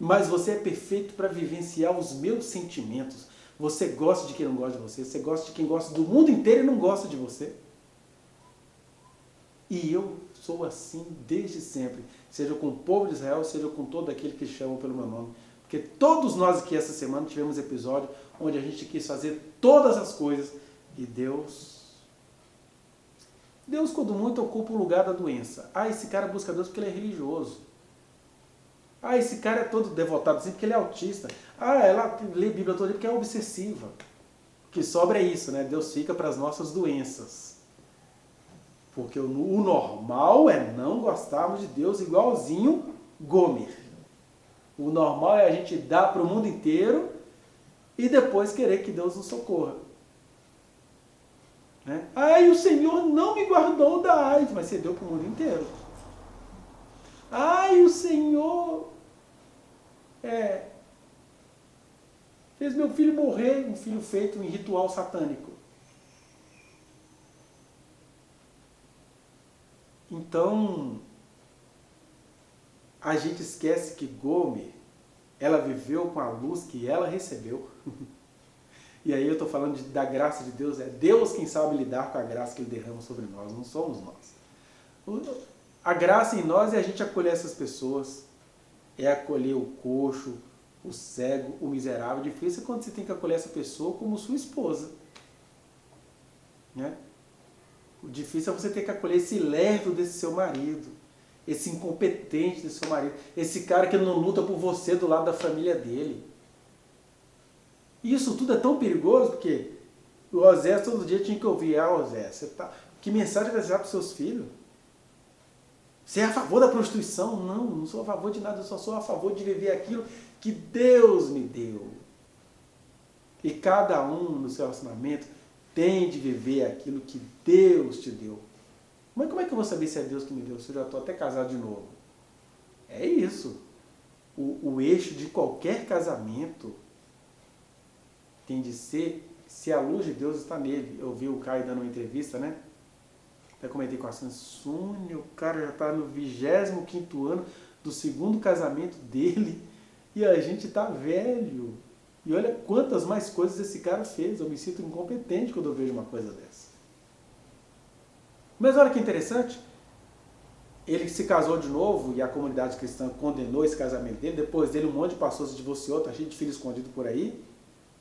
Mas você é perfeito para vivenciar os meus sentimentos. Você gosta de quem não gosta de você, você gosta de quem gosta do mundo inteiro e não gosta de você. E eu sou assim desde sempre, seja com o povo de Israel, seja com todo aquele que chama pelo meu nome. Porque todos nós aqui essa semana tivemos episódio onde a gente quis fazer todas as coisas e Deus quando muito ocupa o lugar da doença. Ah, esse cara busca Deus porque ele é religioso. Ah, esse cara é todo devotado assim porque ele é autista. Ah, ela lê Bíblia todo dia porque é obsessiva. O que sobra é isso, né? Deus fica para as nossas doenças. Porque o normal é não gostarmos de Deus igualzinho Gomer. O normal é a gente dar para o mundo inteiro e depois querer que Deus nos socorra. Né? Ai, o Senhor não me guardou da AIDS, mas você deu para o mundo inteiro. Ai, o Senhor fez meu filho morrer, um filho feito em ritual satânico. Então, a gente esquece que Gomer, ela viveu com a luz que ela recebeu. E aí eu estou falando da graça de Deus, é Deus quem sabe lidar com a graça que Ele derrama sobre nós, não somos nós. A graça em nós é a gente acolher essas pessoas, é acolher o coxo, o cego, o miserável. Difícil é quando você tem que acolher essa pessoa como sua esposa. Né? O difícil é você ter que acolher esse lerdo desse seu marido, esse incompetente desse seu marido, esse cara que não luta por você do lado da família dele. E isso tudo é tão perigoso porque o Osés todo dia tinha que ouvir, Osés, que mensagem vai dar para os seus filhos? Você é a favor da prostituição? Não, não sou a favor de nada, eu só sou a favor de viver aquilo que Deus me deu. E cada um no seu relacionamento tem de viver aquilo que Deus te deu. Mas como é que eu vou saber se é Deus que me deu, se eu já estou até casado de novo? É isso. O eixo de qualquer casamento tem de ser se a luz de Deus está nele. Eu vi o Caio dando uma entrevista, né? Até comentei com a Sônia, o cara já está no 25º ano do segundo casamento dele e a gente está velho. E olha quantas mais coisas esse cara fez. Eu me sinto incompetente quando eu vejo uma coisa dessa. Mas olha que interessante. Ele se casou de novo e a comunidade cristã condenou esse casamento dele. Depois dele um monte de pastores se divorciou, tá cheio de filho escondido por aí.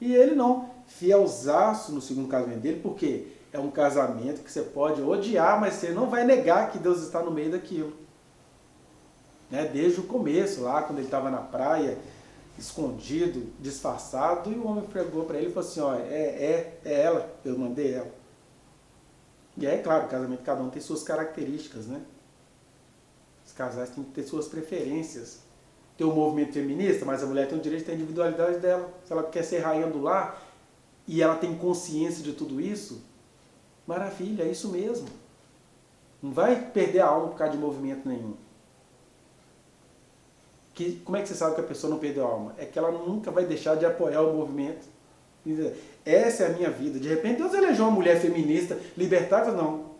E ele não. Fielzaço no segundo casamento dele, porque é um casamento que você pode odiar, mas você não vai negar que Deus está no meio daquilo. Né? Desde o começo, lá quando ele estava na praia, escondido, disfarçado, e o homem pregou para ele e falou assim, ó, é ela, eu mandei ela. E aí, claro, o casamento, cada um tem suas características, né? Os casais têm que ter suas preferências. Tem um movimento feminista, mas a mulher tem o direito de ter a individualidade dela. Se ela quer ser rainha do lar e ela tem consciência de tudo isso, maravilha, é isso mesmo. Não vai perder a alma por causa de movimento nenhum. Como é que você sabe que a pessoa não perdeu a alma? É que ela nunca vai deixar de apoiar o movimento. Essa é a minha vida. De repente Deus elegeu uma mulher feminista, libertária, não.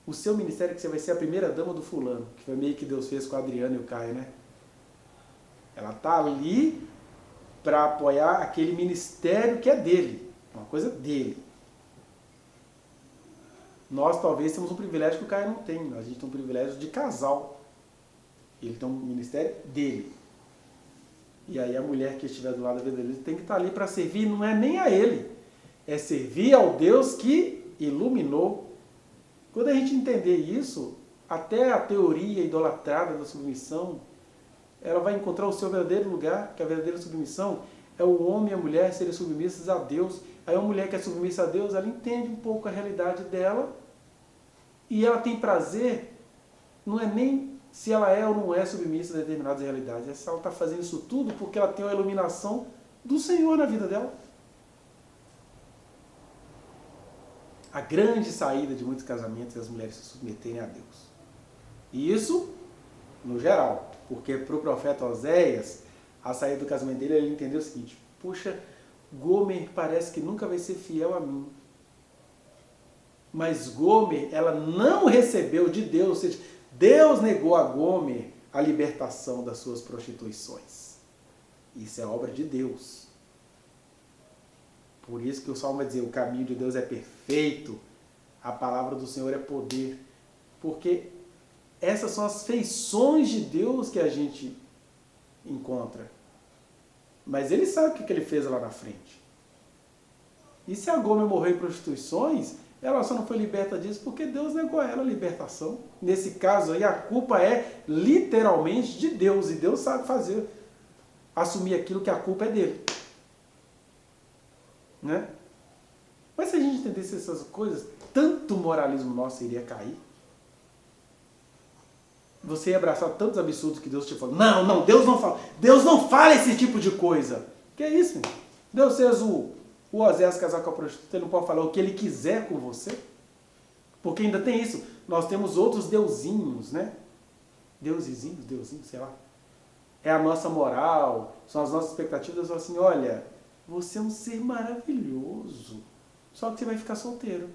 O seu ministério é que você vai ser a primeira dama do fulano, que foi meio que Deus fez com a Adriana e o Caio, né? Ela está ali para apoiar aquele ministério que é dele, uma coisa dele. Nós talvez temos um privilégio que o Caio não tem, a gente tem um privilégio de casal. Ele tem um ministério dele. E aí a mulher que estiver do lado da vida dele tem que estar ali para servir, não é nem a ele, é servir ao Deus que iluminou. Quando a gente entender isso, até a teoria idolatrada da submissão, ela vai encontrar o seu verdadeiro lugar, que a verdadeira submissão é o homem e a mulher serem submissos a Deus. Aí a mulher que é submissa a Deus, ela entende um pouco a realidade dela e ela tem prazer, não é nem se ela é ou não é submissa a determinadas realidades, é se ela está fazendo isso tudo porque ela tem a iluminação do Senhor na vida dela. A grande saída de muitos casamentos é as mulheres se submeterem a Deus. E isso, no geral, porque para o profeta Oséias, a saída do casamento dele, ele entendeu o seguinte, puxa, Gomer parece que nunca vai ser fiel a mim. Mas Gomer, ela não recebeu de Deus, ou seja, Deus negou a Gomer a libertação das suas prostituições. Isso é obra de Deus. Por isso que o Salmo vai dizer, o caminho de Deus é perfeito, a palavra do Senhor é poder. Porque essas são as feições de Deus que a gente encontra. Mas ele sabe o que ele fez lá na frente. E se a Gomer morreu em prostituições, ela só não foi liberta disso porque Deus negou a ela a libertação. Nesse caso aí, a culpa é literalmente de Deus. E Deus sabe fazer, assumir aquilo que a culpa é dele. Né? Mas se a gente entendesse essas coisas, tanto moralismo nosso iria cair. Você ia abraçar tantos absurdos que Deus te falou. Não, Deus não fala. Deus não fala esse tipo de coisa. Que é isso, meu? Deus fez o Oséias casar com a prostituta, ele não pode falar o que ele quiser com você. Porque ainda tem isso. Nós temos outros deusinhos, né? Deusezinhos, sei lá. É a nossa moral, são as nossas expectativas. Deus fala assim, olha, você é um ser maravilhoso, só que você vai ficar solteiro.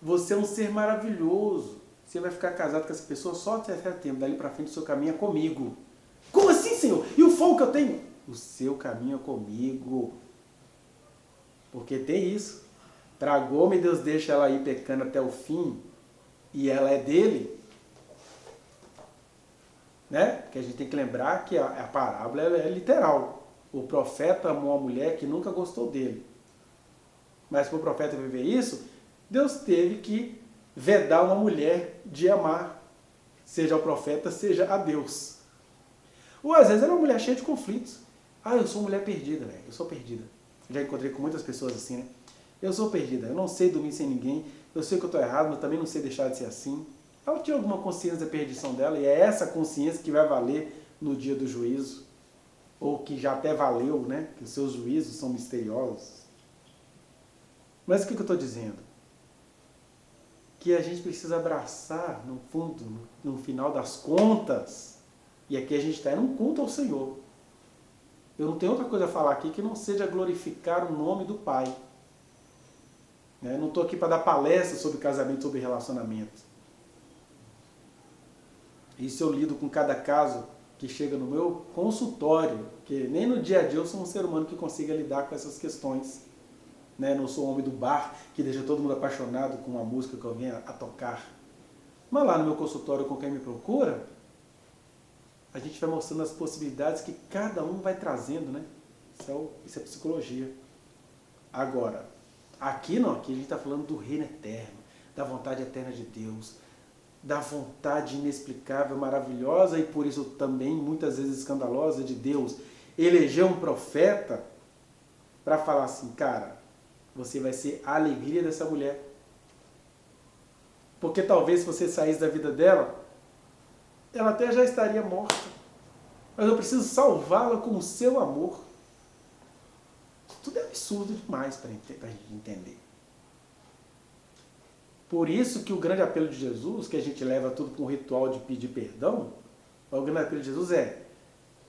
Você é um ser maravilhoso, você vai ficar casado com essa pessoa só até certo tempo, dali pra frente o seu caminho é comigo. Como assim, Senhor? E o fogo que eu tenho? O seu caminho é comigo. Porque tem isso. Para Gomer, Deus deixa ela ir pecando até o fim e ela é dele. Né? Porque a gente tem que lembrar que a parábola é literal. O profeta amou uma mulher que nunca gostou dele. Mas para o profeta viver isso, Deus teve que vedar uma mulher de amar, seja o profeta, seja a Deus. Ou às vezes era uma mulher cheia de conflitos. Eu sou uma mulher perdida, velho. Eu sou perdida. Já encontrei com muitas pessoas assim, né? Eu sou perdida. Eu não sei dormir sem ninguém. Eu sei que eu estou errado, mas também não sei deixar de ser assim. Ela tinha alguma consciência da perdição dela, e é essa consciência que vai valer no dia do juízo. Ou que já até valeu, né? Que os seus juízos são misteriosos. Mas o que eu estou dizendo? Que a gente precisa abraçar, no fundo, no final das contas, e aqui a gente está num culto ao Senhor. Eu não tenho outra coisa a falar aqui que não seja glorificar o nome do Pai. Eu não estou aqui para dar palestra sobre casamento, sobre relacionamento. Isso eu lido com cada caso que chega no meu consultório, porque nem no dia a dia eu sou um ser humano que consiga lidar com essas questões. Não sou o homem do bar que deixa todo mundo apaixonado com uma música que eu venho a tocar. Mas lá no meu consultório, com quem me procura, a gente vai mostrando as possibilidades que cada um vai trazendo, né? Isso é psicologia. Agora, aqui não, aqui a gente está falando do reino eterno, da vontade eterna de Deus, da vontade inexplicável, maravilhosa e por isso também muitas vezes escandalosa de Deus eleger um profeta para falar assim, cara, você vai ser a alegria dessa mulher. Porque talvez se você saísse da vida dela, ela até já estaria morta. Mas eu preciso salvá-la com o seu amor. Tudo é absurdo demais para a gente entender. Por isso que o grande apelo de Jesus, que a gente leva tudo com o ritual de pedir perdão, o grande apelo de Jesus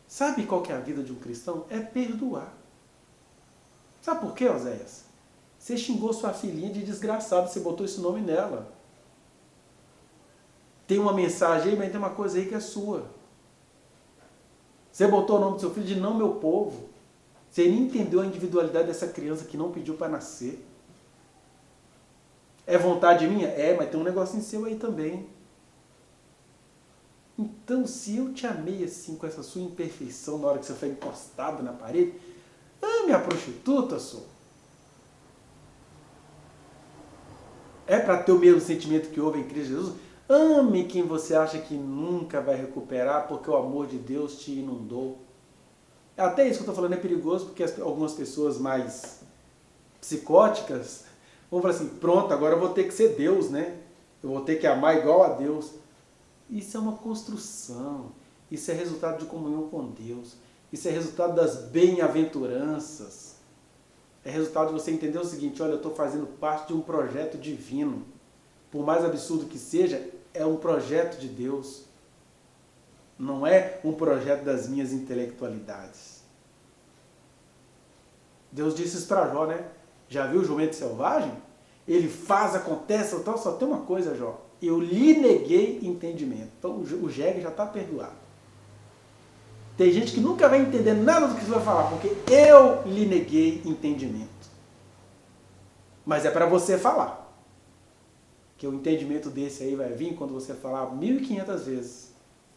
sabe qual que é a vida de um cristão? É perdoar. Sabe por quê, Oséias? Você xingou sua filhinha de desgraçada, você botou esse nome nela. Tem uma mensagem aí, mas tem uma coisa aí que é sua. Você botou o nome do seu filho de não meu povo. Você nem entendeu a individualidade dessa criança que não pediu para nascer. É vontade minha? É, mas tem um negocinho seu aí também. Então, se eu te amei assim, com essa sua imperfeição, na hora que você foi encostado na parede, ame a prostituta, sou. É para ter o mesmo sentimento que houve em Cristo Jesus? Ame quem você acha que nunca vai recuperar, porque o amor de Deus te inundou. Até isso que eu estou falando é perigoso, porque algumas pessoas mais psicóticas vão falar assim, pronto, agora eu vou ter que ser Deus, né? Eu vou ter que amar igual a Deus. Isso é uma construção, isso é resultado de comunhão com Deus, isso é resultado das bem-aventuranças. É resultado de você entender o seguinte, olha, eu estou fazendo parte de um projeto divino. Por mais absurdo que seja, é um projeto de Deus. Não é um projeto das minhas intelectualidades. Deus disse isso para Jó, né? Já viu o jumento selvagem? Ele faz, acontece, então só tem uma coisa, Jó. Eu lhe neguei entendimento. Então o jegue já está perdoado. Tem gente que nunca vai entender nada do que você vai falar, porque eu lhe neguei entendimento. Mas é para você falar. Que o entendimento desse aí vai vir quando você falar 1.500 vezes.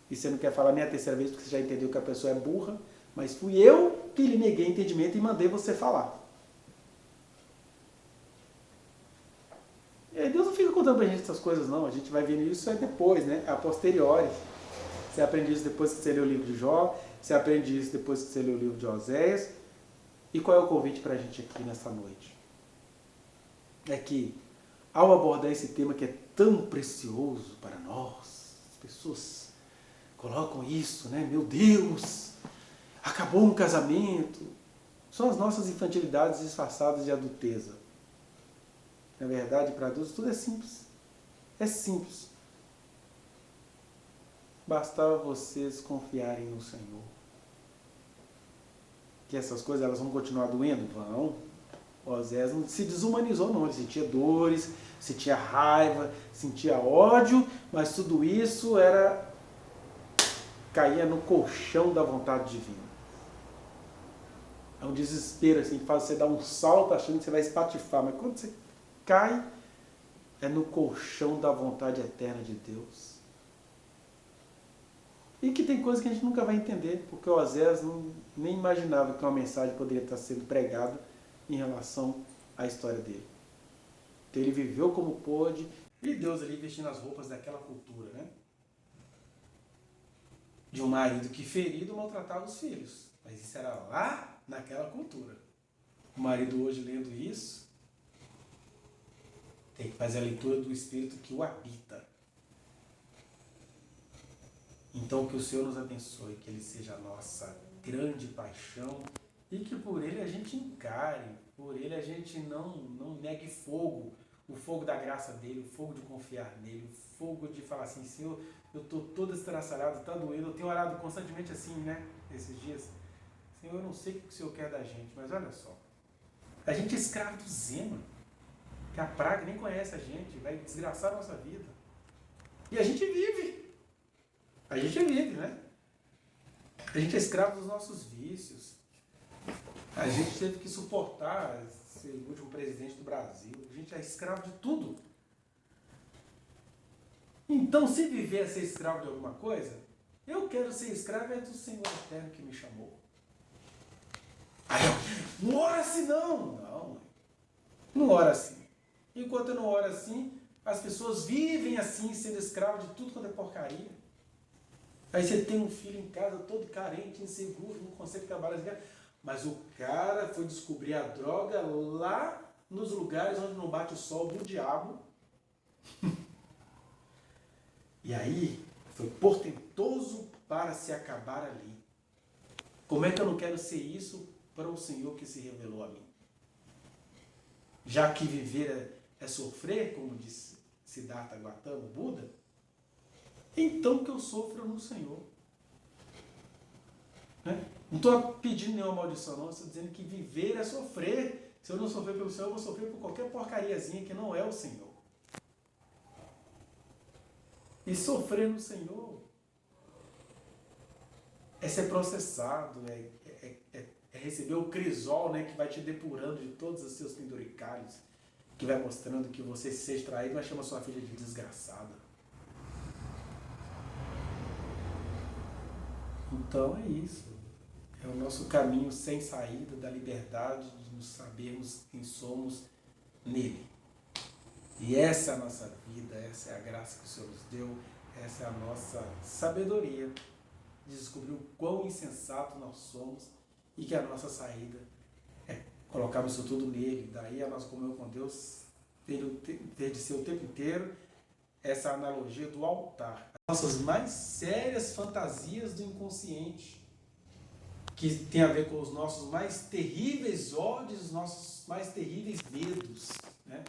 E você não quer falar nem a terceira vez porque você já entendeu que a pessoa é burra, mas fui eu que lhe neguei entendimento e mandei você falar. E aí Deus não fica contando pra gente essas coisas não, a gente vai vendo isso depois, né? A posteriori. Você aprende isso depois que você lê o livro de Jó, você aprende isso depois que você lê o livro de Oséias. E qual é o convite pra gente aqui nessa noite? É que ao abordar esse tema que é tão precioso para nós, as pessoas colocam isso, né? Meu Deus, acabou um casamento. São as nossas infantilidades disfarçadas de adulteza. Na verdade, para Deus tudo é simples. É simples. Bastava vocês confiarem no Senhor. Que essas coisas elas vão continuar doendo? Vão. Oséias não se desumanizou não, ele sentia dores, sentia raiva, sentia ódio, mas tudo isso caía no colchão da vontade divina. É um desespero assim, que faz você dar um salto achando que você vai espatifar, mas quando você cai, é no colchão da vontade eterna de Deus. E que tem coisas que a gente nunca vai entender, porque o Oséias nem imaginava que uma mensagem poderia estar sendo pregada em relação à história dele. Então ele viveu como pôde, e Deus ali vestindo as roupas daquela cultura, né? De um marido que ferido maltratava os filhos. Mas isso era lá naquela cultura. O marido hoje lendo isso, tem que fazer a leitura do Espírito que o habita. Então que o Senhor nos abençoe, que Ele seja a nossa grande paixão e que por Ele a gente encare, por Ele a gente não negue fogo, o fogo da graça dEle, o fogo de confiar nele, o fogo de falar assim, Senhor, eu estou todo estraçalhado, está doendo, eu tenho orado constantemente assim, né, esses dias. Senhor, eu não sei o que o Senhor quer da gente, mas olha só, a gente é escravo do Zema, que a praga nem conhece a gente, vai desgraçar a nossa vida. E a gente vive. A gente vive, né? A gente é escravo dos nossos vícios. A gente teve que suportar ser o último presidente do Brasil. A gente é escravo de tudo. Então, se viver é ser escravo de alguma coisa, eu quero ser escravo do Senhor eterno que me chamou. Aí eu, ora se não! Não. Não ora assim. Enquanto eu não oro assim, as pessoas vivem assim, sendo escravos de tudo quanto é porcaria. Aí você tem um filho em casa todo carente, inseguro, não consegue trabalhar. Mas o cara foi descobrir a droga lá nos lugares onde não bate o sol do diabo. E aí foi portentoso para se acabar ali. Como é que eu não quero ser isso para o Senhor que se revelou a mim? Já que viver é sofrer, como disse Siddhartha Gautama, Buda, então que eu sofra no Senhor. Né? Não estou pedindo nenhuma maldição, não. Estou dizendo que viver é sofrer. Se eu não sofrer pelo Senhor, eu vou sofrer por qualquer porcariazinha que não é o Senhor. E sofrer no Senhor é ser processado, é receber o crisol, né, que vai te depurando de todos os seus penduricalhos, que vai mostrando que você se seja traído, mas chama sua filha de desgraçada. Então é isso. É o nosso caminho sem saída da liberdade de nos sabermos quem somos nele. E essa é a nossa vida, essa é a graça que o Senhor nos deu, essa é a nossa sabedoria de descobrir o quão insensato nós somos e que a nossa saída é colocarmos isso tudo nele. Daí a nossa comunhão com Deus ter de ser o tempo inteiro essa analogia do altar. As nossas mais sérias fantasias do inconsciente, que tem a ver com os nossos mais terríveis ódios, os nossos mais terríveis medos, né?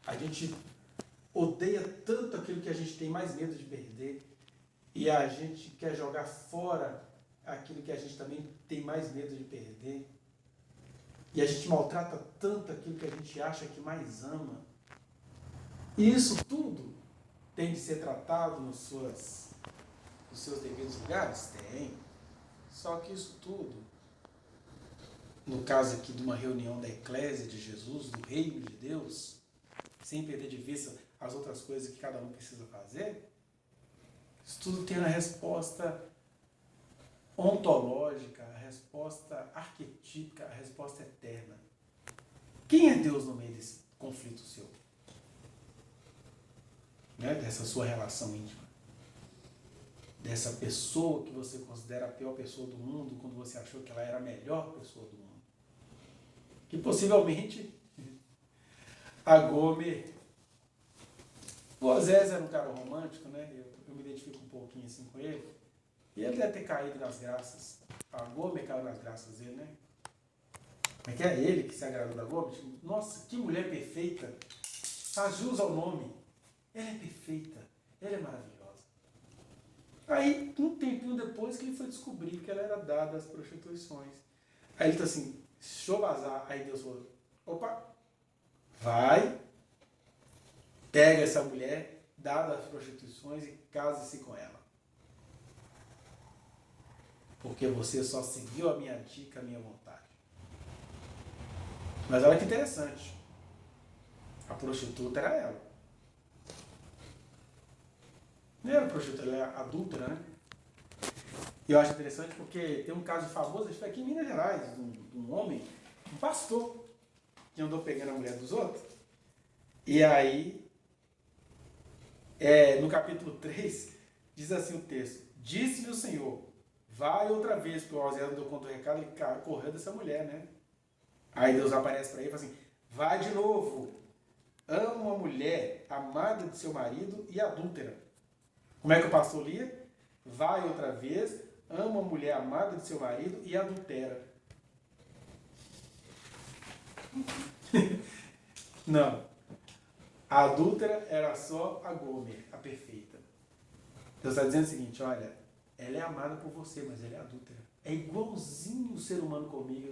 A gente odeia tanto aquilo que a gente tem mais medo de perder e a gente quer jogar fora aquilo que a gente também tem mais medo de perder. E a gente maltrata tanto aquilo que a gente acha que mais ama. E isso tudo tem de ser tratado nos seus devidos lugares? Tem. Só que isso tudo, no caso aqui de uma reunião da Eclésia de Jesus, do Reino de Deus, sem perder de vista as outras coisas que cada um precisa fazer, isso tudo tem a resposta ontológica, a resposta arquetípica, a resposta eterna. Quem é Deus no meio desse conflito seu? Né? Dessa sua relação íntima. Dessa pessoa que você considera a pior pessoa do mundo, quando você achou que ela era a melhor pessoa do mundo. Que possivelmente a Gomer... O Osés era um cara romântico, né? Eu me identifico um pouquinho assim com ele. E ele deve ter caído nas graças. A Gomer caiu nas graças dele, né? Mas que é ele que se agradou da Gomer? Nossa, que mulher perfeita! Faz jus ao nome. Ela é perfeita. Ela é maravilhosa. Aí, um tempinho depois que ele foi descobrir que ela era dada às prostituições. Aí ele tá assim, deixa eu vazar. Aí Deus falou, opa, vai, pega essa mulher, dada às prostituições e case-se com ela. Porque você só seguiu a minha dica, a minha vontade. Mas olha que interessante. A prostituta era ela. Não era prostituta, ela era adúltera, né? E eu acho interessante porque tem um caso famoso, acho que aqui em Minas Gerais, de um homem, um pastor, que andou pegando a mulher dos outros. E aí, no capítulo 3, diz assim o texto, disse-lhe o Senhor, vai outra vez, porque o Osés não deu conta do recado, ele correu dessa mulher, né? Aí Deus aparece para ele e fala assim, vai de novo, ama uma mulher amada de seu marido e adúltera. Como é que o pastor lia? Vai outra vez, ama uma mulher amada de seu marido e adultera. Não. A adúltera era só a Gomer, a perfeita. Deus está dizendo o seguinte, olha, ela é amada por você, mas ela é adúltera. É igualzinho o ser humano comigo.